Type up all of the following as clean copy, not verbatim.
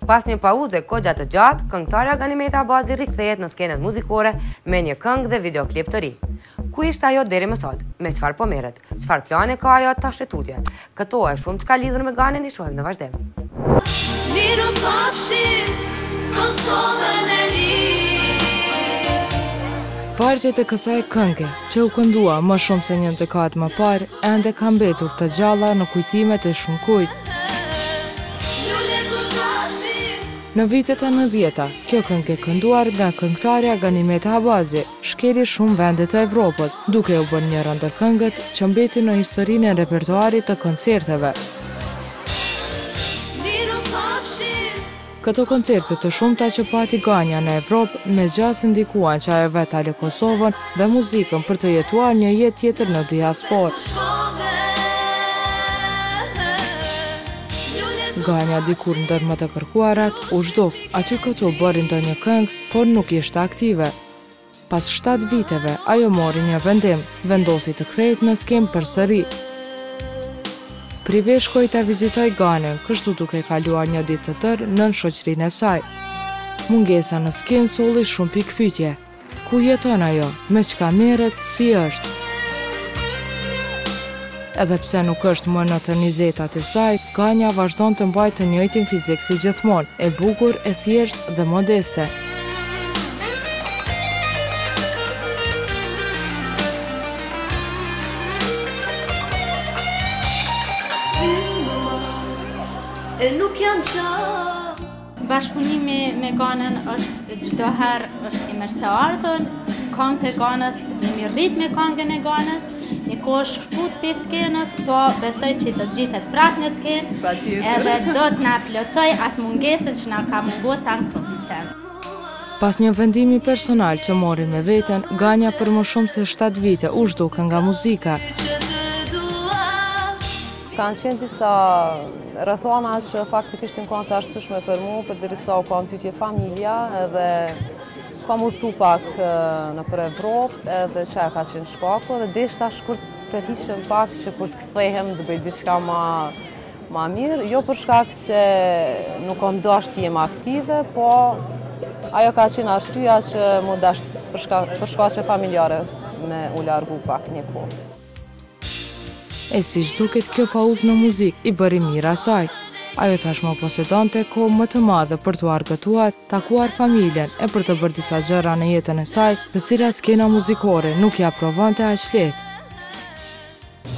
Pas një pauze kogja të gjatë, këngëtarja Ganimeta Abazi rikthehet në skenën muzikore me një këngë dhe videoklip të ri. Ku ishte ajo deri më sot? Me çfarë po merret? Çfarë plane ka ajo ta shetutje? Këto e shumë çka lidhur me Ganin i shohim në vazhdim. Liru pafshi Kosovën e lirë. Vargjet e kësaj këngë, që u këndua më shumë se një dekadë më parë, ende ka mbetur të gjalla në kujtimet e shumë kujt. Në vitet e 90-ta, kjo këngë e kënduar nga këngëtarja Ganimeta Abazi shkeli shumë vende të Evropës, duke u bërë njëra ndër këngët që mbeti në historinë e repertoarit të koncerteve. Këto koncerte të shumta që pati Ganja në Evropë me gjasë ndikuan që ajo vetë ale Kosovën dhe muzikën për të jetuar një jetë tjetër në diasporë. Ganja dikur ndër më të kërkuarat u zhduk, aty këtu bëri ndonjë këngë, por nuk ishte aktive. Pas 7 viteve, ajo mori një vendim, vendosi të kthehet në skenë përsëri. Prive shkoj të vizitoj Ganën, kështu duke kaluar një ditë të tërë nën shoqërinë e saj. Mungesa në skenë solli shumë pikpyetje. Ku jeton ajo? Me çka merret? Si është? Edhe pse nuk është më në të nizetat e saj, Ganja vazhdon të mbajë të njëjtin fizik si gjithmonë, e bukur, e thjeshtë dhe modeste. Nuk janë qarë. Bashkëpunimi me Ganën është çdo herë është i mirë se ardhën. Këngët e Ganës, jemi rrit me këngën e Ganës. Një kohë shkut për skenës, po besoj që do gjitet prapë në skenë, edhe do të na plotësoj atë mungesën që na ka munguar tanë këto vite. Pas një vendimi personal që mori me veten, Ganja për më shumë se 7 vite u zhduk nga muzika. Kanë qenë disa rrethona që faktikisht në kanë të arsyeshme për mua, përderisa u kam pyetje familja edhe kam udhëtu pak në për Evropë edhe që ka qenë shkaku dhe deshta shkurt të hiqem pak që kur të kthehem të bëj diçka ma mirë, jo për shkak se nuk kam dashur të jem aktive, po ajo ka qenë arsyeja që mu dash për shkaqe familjare me u largu pak një kohë. E si duket kjo pauzë në muzikë i bëri mirë asaj. Ajo tashmë posedonte kohë më të madhe për të argëtuar, takuar familjen e për të bërë disa gjëra në jetën e saj, të cilat skena muzikore nuk ja provonte aq lehtë.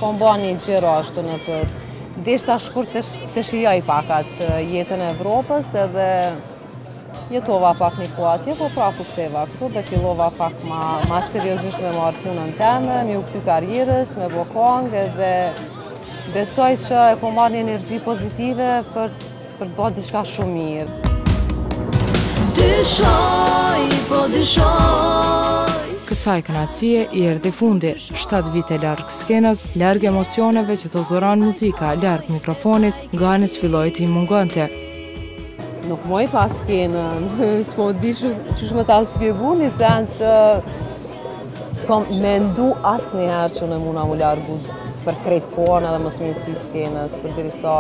Kam bërë një gjëra ashtu në për deshta shkurt të shijoj pak atë jetën e Evropës edhe jetova pak një kohë atje, po prapë u ktheva këtu dhe fillova pak ma seriozisht me marrë punën time, me u kthy karrierës, me bë këngë dhe besoj që e po marrë një energji pozitive për të bërë diçka shumë mirë. Kësaj kënaqësie i erdhi fundi. 7 vite larg skenës, larg emocioneve që të dhuron muzika, larg mikrofonit, Ganës filloi të i mungonte. Nuk moj pas skenën, s'po di që me ta spjegu një sen që s'kom mendu asnjëherë që në muna mu largu për krejt kohën edhe mos më u kthy skenës, përderisa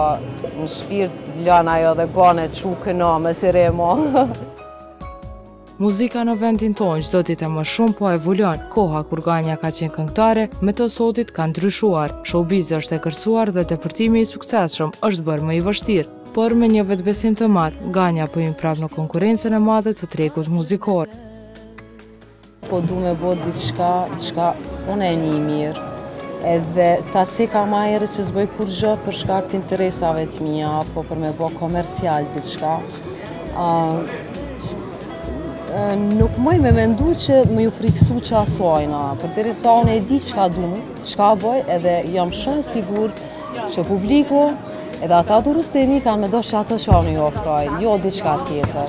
në shpirt vlen ajo dhe Gane çu këna me si remo. Muzika në vendin tonë çdo ditë më shumë po evolon. Koha kur Ganja ka qenë këngëtare, me të sotit ka ndryshuar. Showbizi është e kërcuar dhe depërtimi i suksesshëm është bërë më i vështirë. Por me një vetbesim të madh, Ganja po hyn prapë në konkurrencën e madhe të tregut muzikor. Po du me bë diçka unë e një mirë. Edhe ta cika ma herë që s'bëj kur gjë për shkak të interesave të mia, apo për me bë komercial diçka. Nuk moj me mendu që më ju friksu që asojna, përderisa unë e di çka du, çka bëj, edhe jam shumë sigurt që publiku edhe ata durustemi kanë me dosh ato që unë ju ofroj, jo diçka tjetër.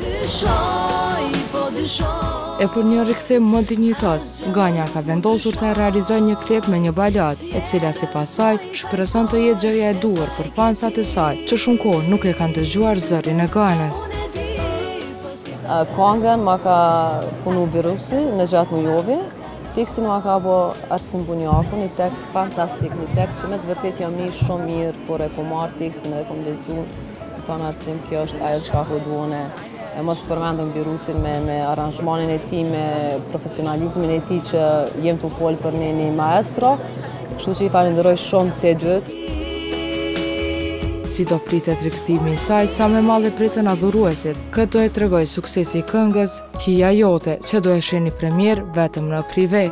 E për një rikthim më dinjitos, Ganja ka vendosur të realizoj një klip me një balad, e cila sipas saj shpreson të jetë gjëja e duhur për fansat e saj, që shumë kohë nuk e kanë dëgjuar zërin e Ganës. Këngën ma ka punu Virusi në gjatë mujovi, tekstin ma ka bo Arsim Bunjaku, një tekst fantastik, një tekst që me të vërtet jam një shumë mirë, por e po marë tekstin edhe kom lezu tonë arsim, kjo është ajo çka ku duone. Mos të përmendëm virusin me aranzhmanin e tij, me profesionalizmin e tij që jem të folë për një maestro, kështu që i falenderoj shumë të dyt. Si do pritet rikthimi i saj, sa me madhe pritën adhuruesit. Këtë do e tregoj suksesi i këngës Hija Jote, që do e shihni premier vetëm në prive.